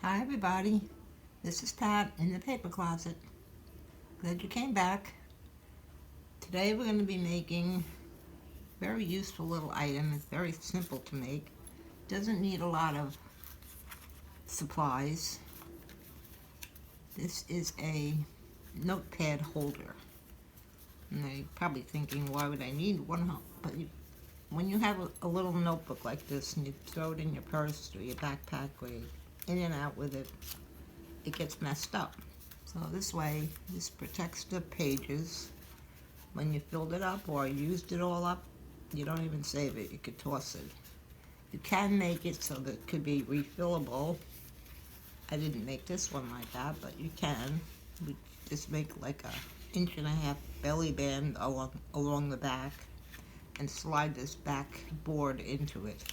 Hi everybody, this is Pat in the paper closet. Glad you came back. Today we're going to be making a very useful little item. It's very simple to make. Doesn't need a lot of supplies. This is a notepad holder. And you're probably thinking, why would I need one? But when you have a little notebook like this and you throw it in your purse or your backpack or you're in and out with it, it gets messed up. So this way, this protects the pages. When you filled it up or used it all up, you don't even save it, you could toss it. You can make it so that it could be refillable. I didn't make this one like that, but you can. We just make like a 1.5 inch belly band along the back and slide this back board into it.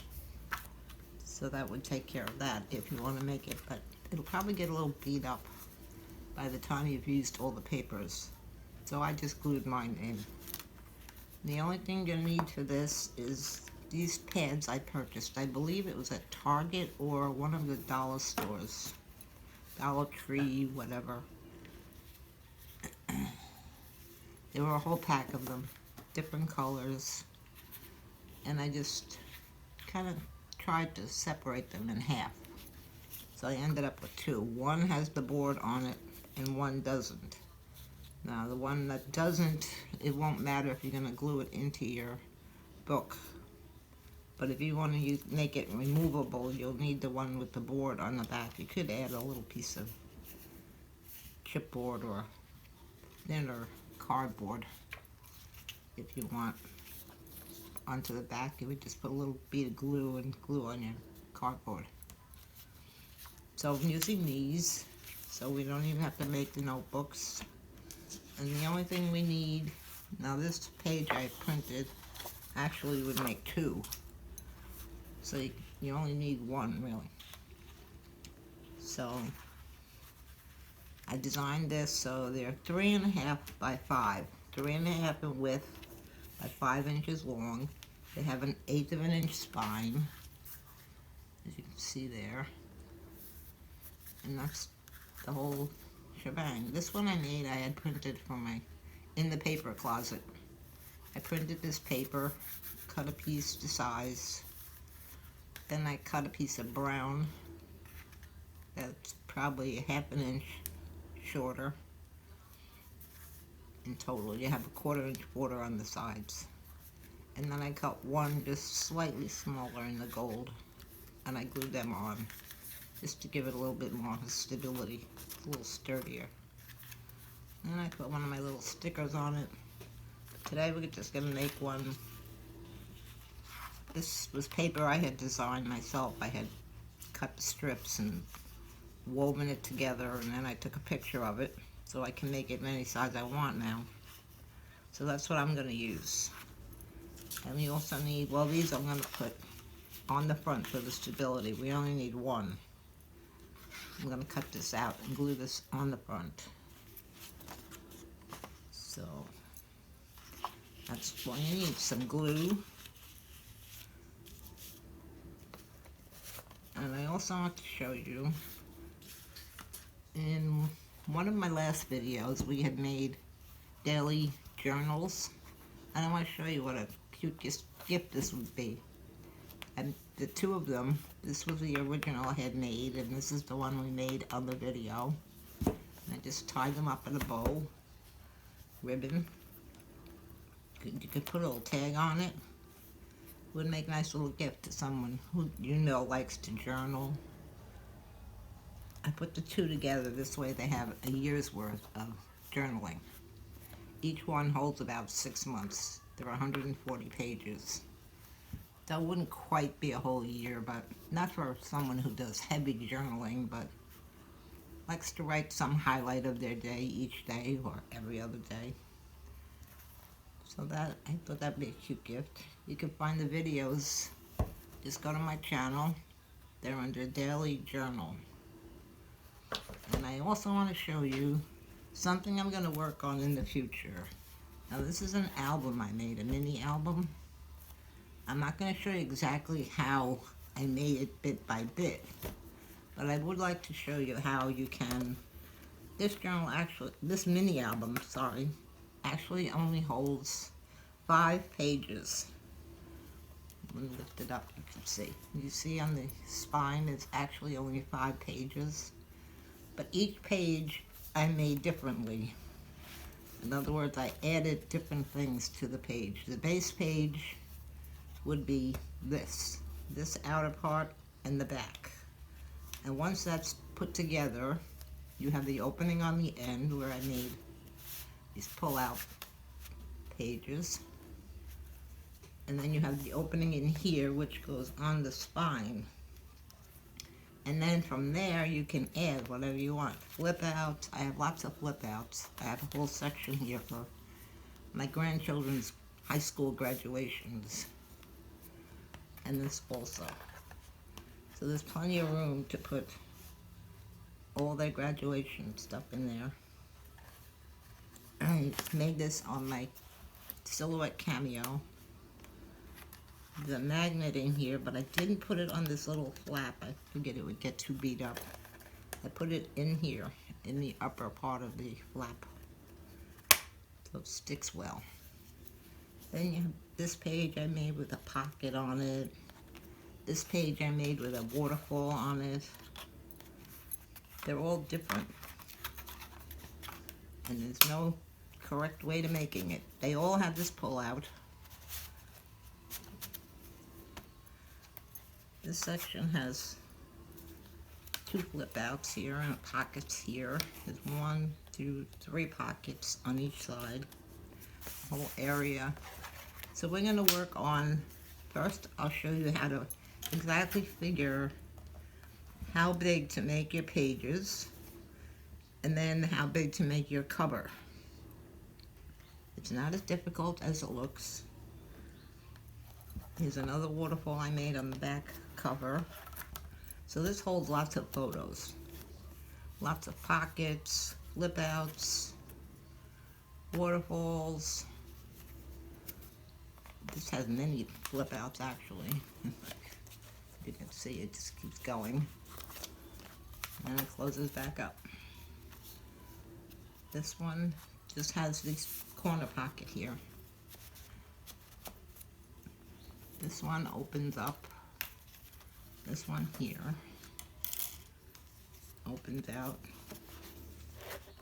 So that would take care of that if you want to make it, but it'll probably get a little beat up by the time you've used all the papers. So I just glued mine in. The only thing you'll need for this is these pads I purchased. I believe it was at Target or one of the dollar stores. Dollar Tree, whatever. There were a whole pack of them, different colors. And I just kind of tried to separate them in half. So I ended up with two. One has the board on it and one doesn't. Now the one that doesn't, it won't matter if you're going to glue it into your book. But if you want to make it removable, you'll need the one with the board on the back. You could add a little piece of chipboard or thinner cardboard if you want onto the back. You would just put a little bead of glue and glue on your cardboard. So I'm using these, so we don't even have to make the notebooks. And the only thing we need, now this page I printed actually would make two. So you only need one, really. So I designed this so they're 3.5 by 5. 3.5 in width by 5 inches long. They have an 1/8 of an inch spine, as you can see there. And that's the whole shebang. This one I made, I had printed from in the paper closet. I printed this paper, cut a piece to size, then I cut a piece of brown that's probably 1/2 inch shorter. In total, you have a 1/4 inch border on the sides. And then I cut one just slightly smaller in the gold, and I glued them on just to give it a little bit more stability, a little sturdier. And I put one of my little stickers on it. Today we're just going to make one. This was paper I had designed myself. I had cut the strips and woven it together, and then I took a picture of it so I can make it in any size I want now. So that's what I'm going to use. And we also need, well, these I'm going to put on the front for the stability. We only need one. I'm going to cut this out and glue this on the front. So that's what you need, some glue. And I also want to show you, in one of my last videos we had made daily journals, and I want to show you what a cute gift this would be. And the two of them, this was the original I had made, and this is the one we made on the video. And I just tied them up in a bow, ribbon. You could put a little tag on it. Would make a nice little gift to someone who you know likes to journal. I put the two together, this way they have a year's worth of journaling. Each one holds about 6 months. There are 140 pages. That wouldn't quite be a whole year, but not for someone who does heavy journaling, but likes to write some highlight of their day each day or every other day. So I thought that'd be a cute gift. You can find the videos. Just go to my channel. They're under Daily Journal. And I also want to show you something I'm going to work on in the future. Now this is an album I made, a mini album. I'm not going to show you exactly how I made it bit by bit, But I would like to show you how you can, this journal actually, this mini album, sorry, actually only holds 5 pages. Let me lift it up, you can see. You see on the spine it's actually only 5 pages. But each page I made differently. In other words, I added different things to the page. The base page would be this outer part and the back. And once that's put together, you have the opening on the end where I made these pull-out pages. And then you have the opening in here, which goes on the spine. And then from there, you can add whatever you want. Flip outs. I have lots of flip outs. I have a whole section here for my grandchildren's high school graduations. And this also. So there's plenty of room to put all their graduation stuff in there. I made this on my Silhouette Cameo. There's a magnet in here, but I didn't put it on this little flap. I figured it would get too beat up. I put it in here, in the upper part of the flap, so it sticks well. Then you have this page I made with a pocket on it. This page I made with a waterfall on it. They're all different. And there's no correct way to making it. They all have this pull out. This section has 2 flip outs here and pockets here. There's 1, 2, 3 pockets on each side. Whole area. So we're going to work on, first I'll show you how to exactly figure how big to make your pages and then how big to make your cover. It's not as difficult as it looks. Here's another waterfall I made on the back cover. So this holds lots of photos. Lots of pockets, flip outs, waterfalls. This has many flip outs actually. You can see it just keeps going. And it closes back up. This one just has this corner pocket here. This one opens up. This one here opens out.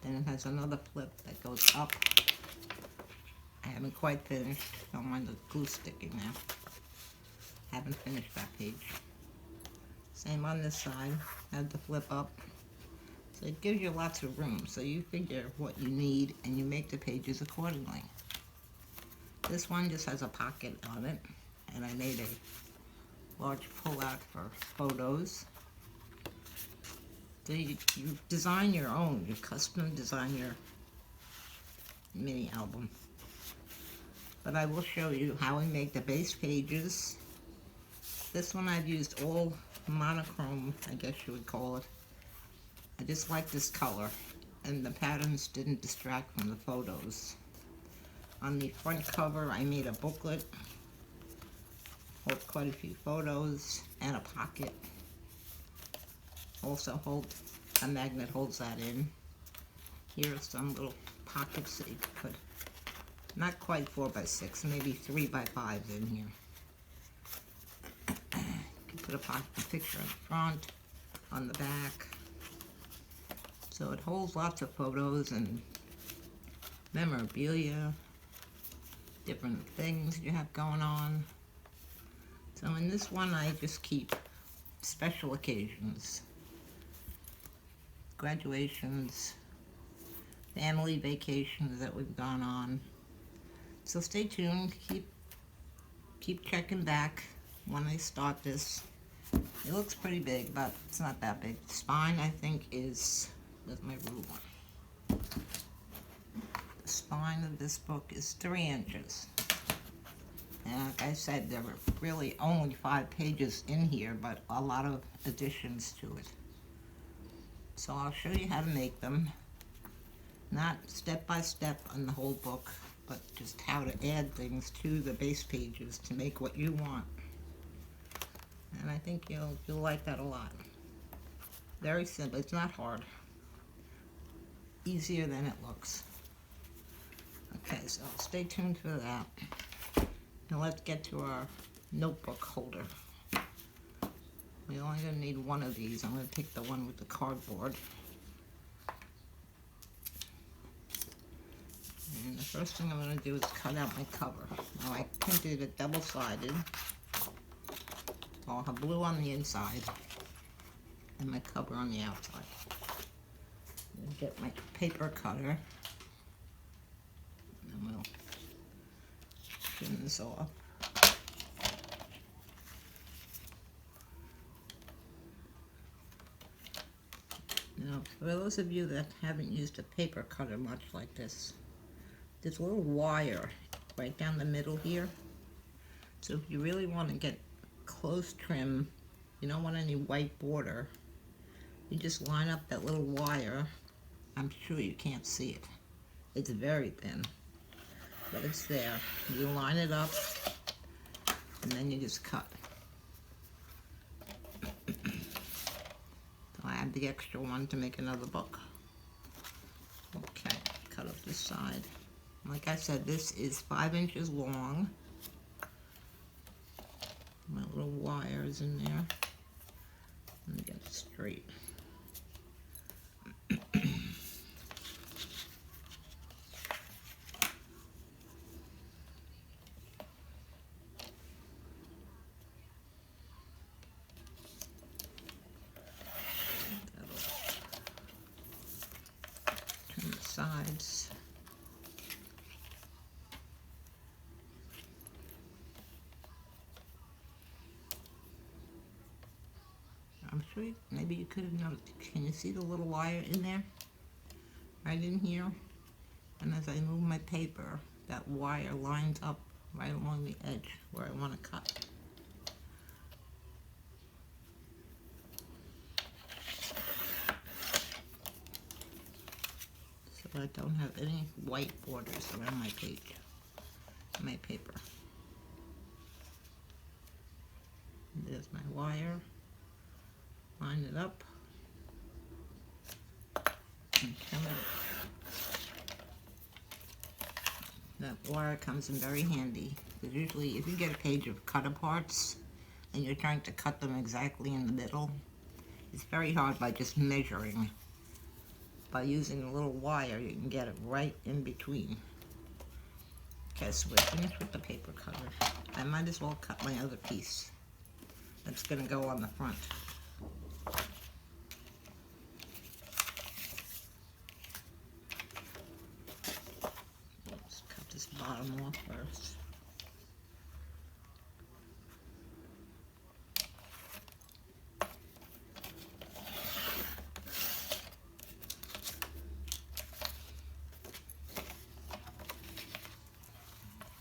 Then it has another flip that goes up. I haven't quite finished. Don't mind the glue sticking now. Haven't finished that page. Same on this side. Have the flip up. So it gives you lots of room. So you figure what you need and you make the pages accordingly. This one just has a pocket on it. And I made a large pull-out for photos. So you design your own, you custom design your mini album. But I will show you how we make the base pages. This one I've used all monochrome, I guess you would call it. I just like this color, and the patterns didn't distract from the photos. On the front cover I made a booklet. Hold quite a few photos and a pocket. Also a magnet holds that in. Here are some little pockets that you can put, not quite 4x6, maybe 3x5s in here. You can put a picture in the front, on the back. So it holds lots of photos and memorabilia, different things you have going on. So in this one I just keep special occasions, graduations, family vacations that we've gone on. So stay tuned, keep checking back when I start this. It looks pretty big, but it's not that big. The spine I think is, where's my ruler? The spine of this book is 3 inches. And like I said, there were really only 5 pages in here, but a lot of additions to it. So I'll show you how to make them. Not step by step on the whole book, but just how to add things to the base pages to make what you want. And I think you'll like that a lot. Very simple. It's not hard. Easier than it looks. Okay, so stay tuned for that. Now let's get to our notebook holder. We're only going to need one of these. I'm going to take the one with the cardboard. And the first thing I'm going to do is cut out my cover. Now I printed it double-sided. I'll have blue on the inside and my cover on the outside. I'll get my paper cutter and we'll trim this off. Now, for those of you that haven't used a paper cutter much like this, there's a little wire right down the middle here. So if you really want to get close trim, you don't want any white border, you just line up that little wire. I'm sure you can't see it. It's very thin, but it's there. You line it up, and then you just cut. So I add the extra one to make another book. Okay, cut up this side. Like I said, this is 5 inches long. My little wire is in there. Let me get it straight. Turn the sides. I'm sure maybe you could have noticed. Can you see the little wire in there? Right in here? And as I move my paper, that wire lines up right along the edge where I want to cut. So I don't have any white borders around my page, my paper. And there's my wire. Line it up and trim it. That wire comes in very handy, because usually if you get a page of cut aparts and you're trying to cut them exactly in the middle, it's very hard by just measuring. By using a little wire, you can get it right in between. Okay, so we're finished with the paper cutter. I might as well cut my other piece that's going to go on the front. Let's cut this bottom off first.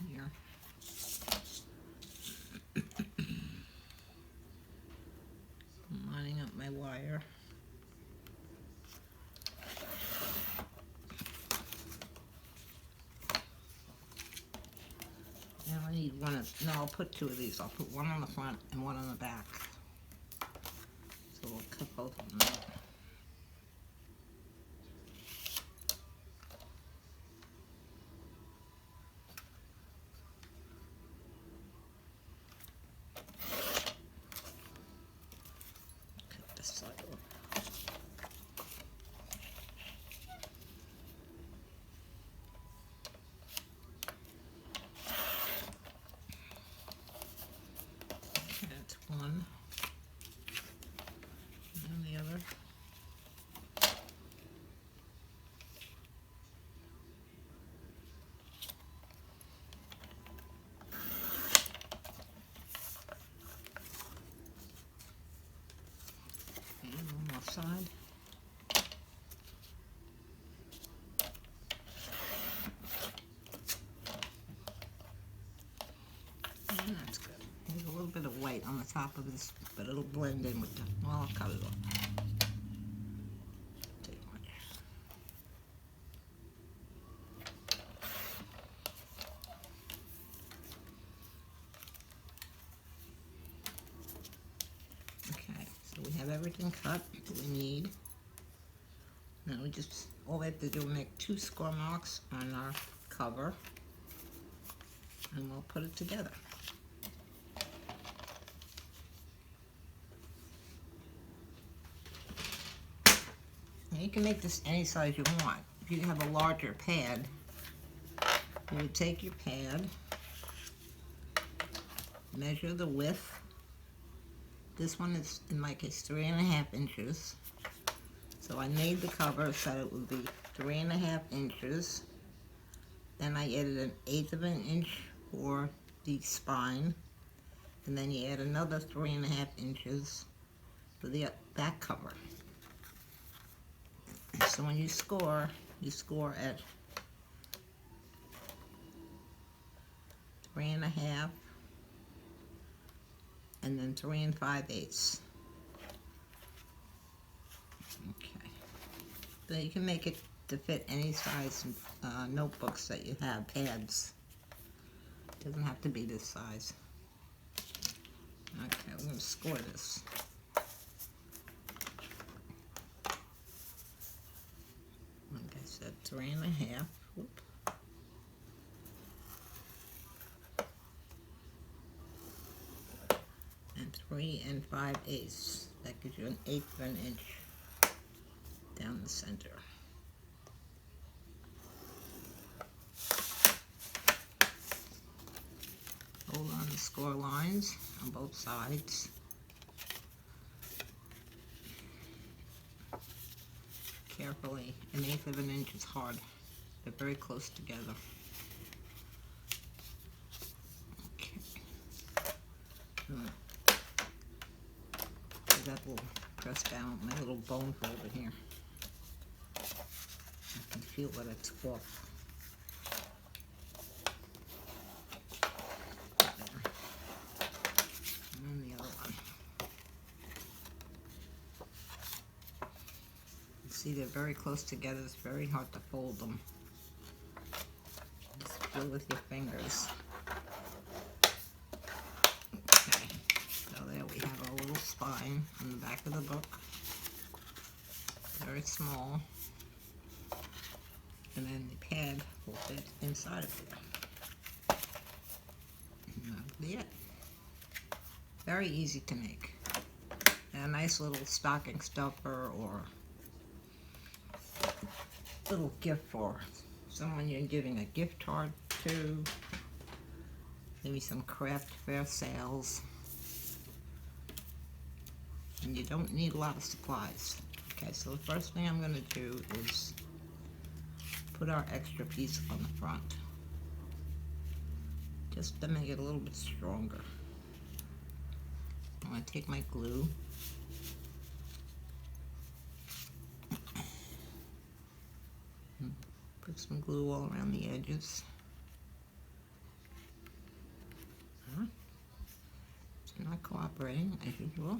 Here. I'm lining up my wire. Now I need one of, no, I'll put two of these. I'll put one on the front and one on the back. So we'll cut both of them out. Cut this side off. That's one. And the other. And one more side. And that's good. There's a little bit of white on the top of this, but it'll blend in with the, well, I'll cut it off. Take much. Okay, so we have everything cut that we need. Now all we have to do is make 2 score marks on our cover, and we'll put it together. Now you can make this any size you want. If you have a larger pad, you would take your pad, measure the width. This one is, in my case, 3.5 inches. So I made the cover so it would be 3.5 inches. Then I added 1/8 of an inch for the spine. And then you add another 3.5 inches for the back cover. So when you score at 3.5 and then 3 5/8. Okay. So you can make it to fit any size notebooks that you have, pads. It doesn't have to be this size. Okay, we're going to score this. Like I said, 3.5. Whoop. And 3 5/8. That gives you 1/8 of an inch down the center. Hold on the score lines on both sides. Carefully, 1/8 of an inch is hard. They're very close together. Okay. That will press down my little bone folder here. I can feel that it's off. There. And then the other one. You see, they're very close together. It's very hard to fold them. Just feel with your fingers. Okay, so there we have our little spine on the back of the book. Very small. And then the pad will fit inside of there. And that'll be it. Very easy to make. And a nice little stocking stuffer or little gift for someone you're giving a gift card to. Maybe some craft fair sales. And you don't need a lot of supplies. Okay, so the first thing I'm going to do is put our extra piece on the front, just to make it a little bit stronger. I'm going to take my glue and put some glue all around the edges. It's not cooperating as usual.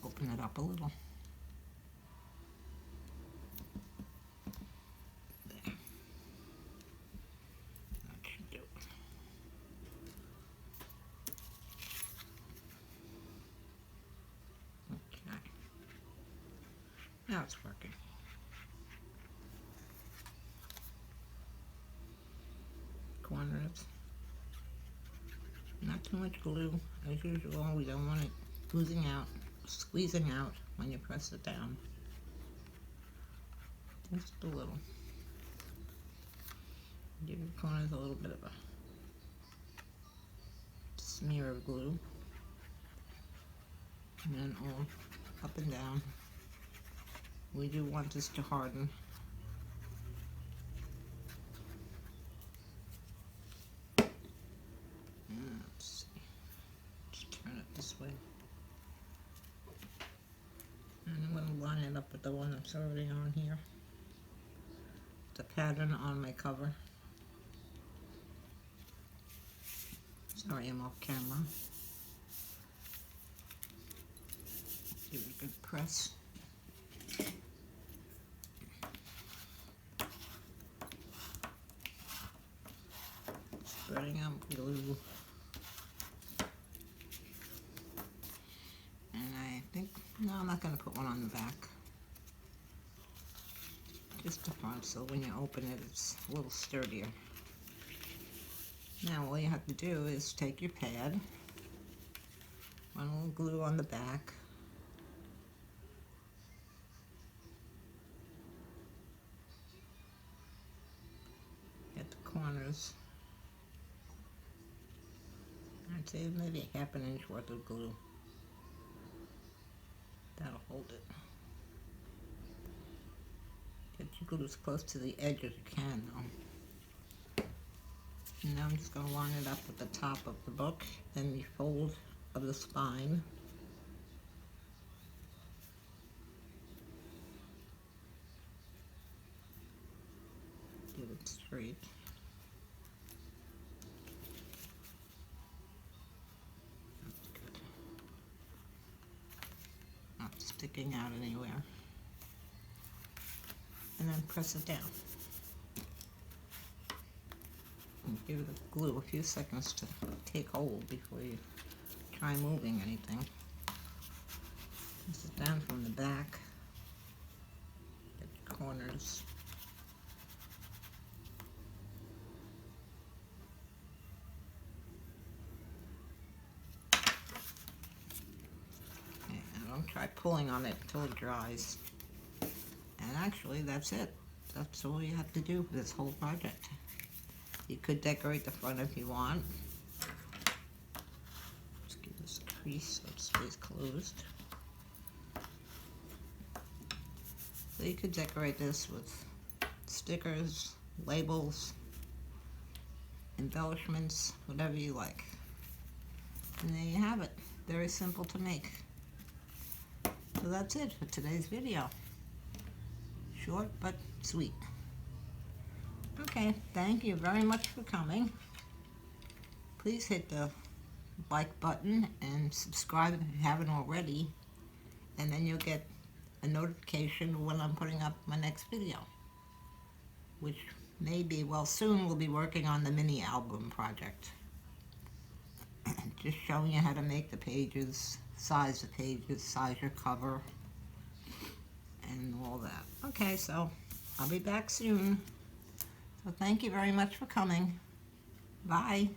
Open it up a little. There. That should do it. Okay. Now it's working. Corners. Not too much glue. As usual, we don't want it squeezing out when you press it down. Just a little. Give your corners a little bit of a smear of glue. And then all up and down. We do want this to harden. Let's see. Just turn it this way. And I'm going to line it up with the one that's already on here. The pattern on my cover. Sorry, I'm off camera. Give it a good press. spreading out glue. And I think, no, I'm not going to put one on the back. Just the front, so when you open it, it's a little sturdier. Now all you have to do is take your pad, run a little glue on the back, get the corners. I'd say maybe a half an inch worth of glue. That'll hold it. Get your glue as close to the edge as you can though. And now I'm just going to line it up at the top of the book and the fold of the spine. Get it straight. That's good. Not sticking out anywhere. And then press it down. And give the glue a few seconds to take hold before you try moving anything. Press it down from the back. Get the corners. Okay, and don't try pulling on it until it dries. And actually, that's it. That's all you have to do for this whole project. You could decorate the front if you want. Just give this a crease so it stays closed. So you could decorate this with stickers, labels, embellishments, whatever you like. And there you have it. Very simple to make. So that's it for today's video. Short but sweet. Okay, thank you very much for coming. Please hit the like button and subscribe if you haven't already, and then you'll get a notification when I'm putting up my next video, which may be, well, soon we'll be working on the mini album project. Just showing you how to make the pages, size the pages, size your cover, and all that. Okay, so I'll be back soon. So thank you very much for coming. Bye.